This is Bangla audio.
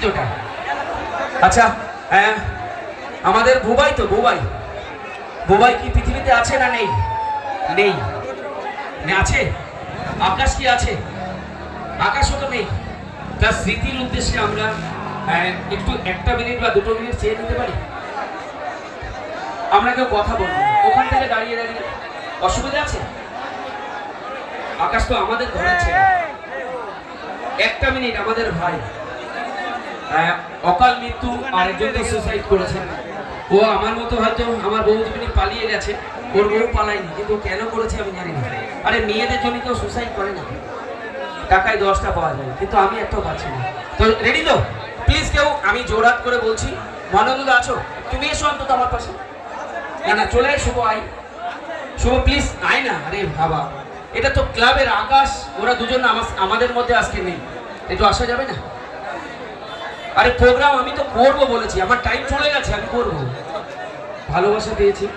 তো ওটা। আচ্ছা হ্যাঁ, আমাদের বুবাই তো বুবাই, বুবাই কি পৃথিবীতে আছে না নেই? নেই। আছে? আকাশ কি আছে? আকাশও তো নেই। তার স্মৃতির উদ্দেশ্যে আমরা একটু 1 মিনিট বা 2 মিনিট চেয়ে নিতে পারি? আমরা কেউ কথা বলবো ওখান থেকে দাঁড়িয়ে দাঁড়িয়ে, অসুবিধা আছে? আকাশ তো আমাদের ঘরের ছেলে। 1 মিনিট, আমাদের ভাই অকাল মৃত্যু, আরেকজন তো সুসাইড করেছেন। ও আমার মতো হয়তো আমার বউ যিনি পালিয়ে গেছে, ওর বউ পালায়নি, কিন্তু কেন করেছে আমি জানি না। আরে মেয়েদের জন্য কেউ সুসাইড করে না, টাকায় 10টা পাওয়া যায়, কিন্তু আমি একটাও পাচ্ছি না। তো রেডি তো? প্লিজ কেউ, আমি জোরাত করে বলছি, মনোদুল আছো? তুমি এসো অন্তত আমার পাশে। না না, চলে আয় শুভ, আয় শুভ প্লিজ, আয় না। আরে বাবা, এটা তো ক্লাবের আকাশ, ওরা দুজন আমাদের মধ্যে আজকে নেই, একটু আসা যাবে না? আরে প্রোগ্রাম আমি তো করবো বলেছি, আমার টাইম চলে গেছে, আমি করবো। ভালোবাসা পেয়েছি,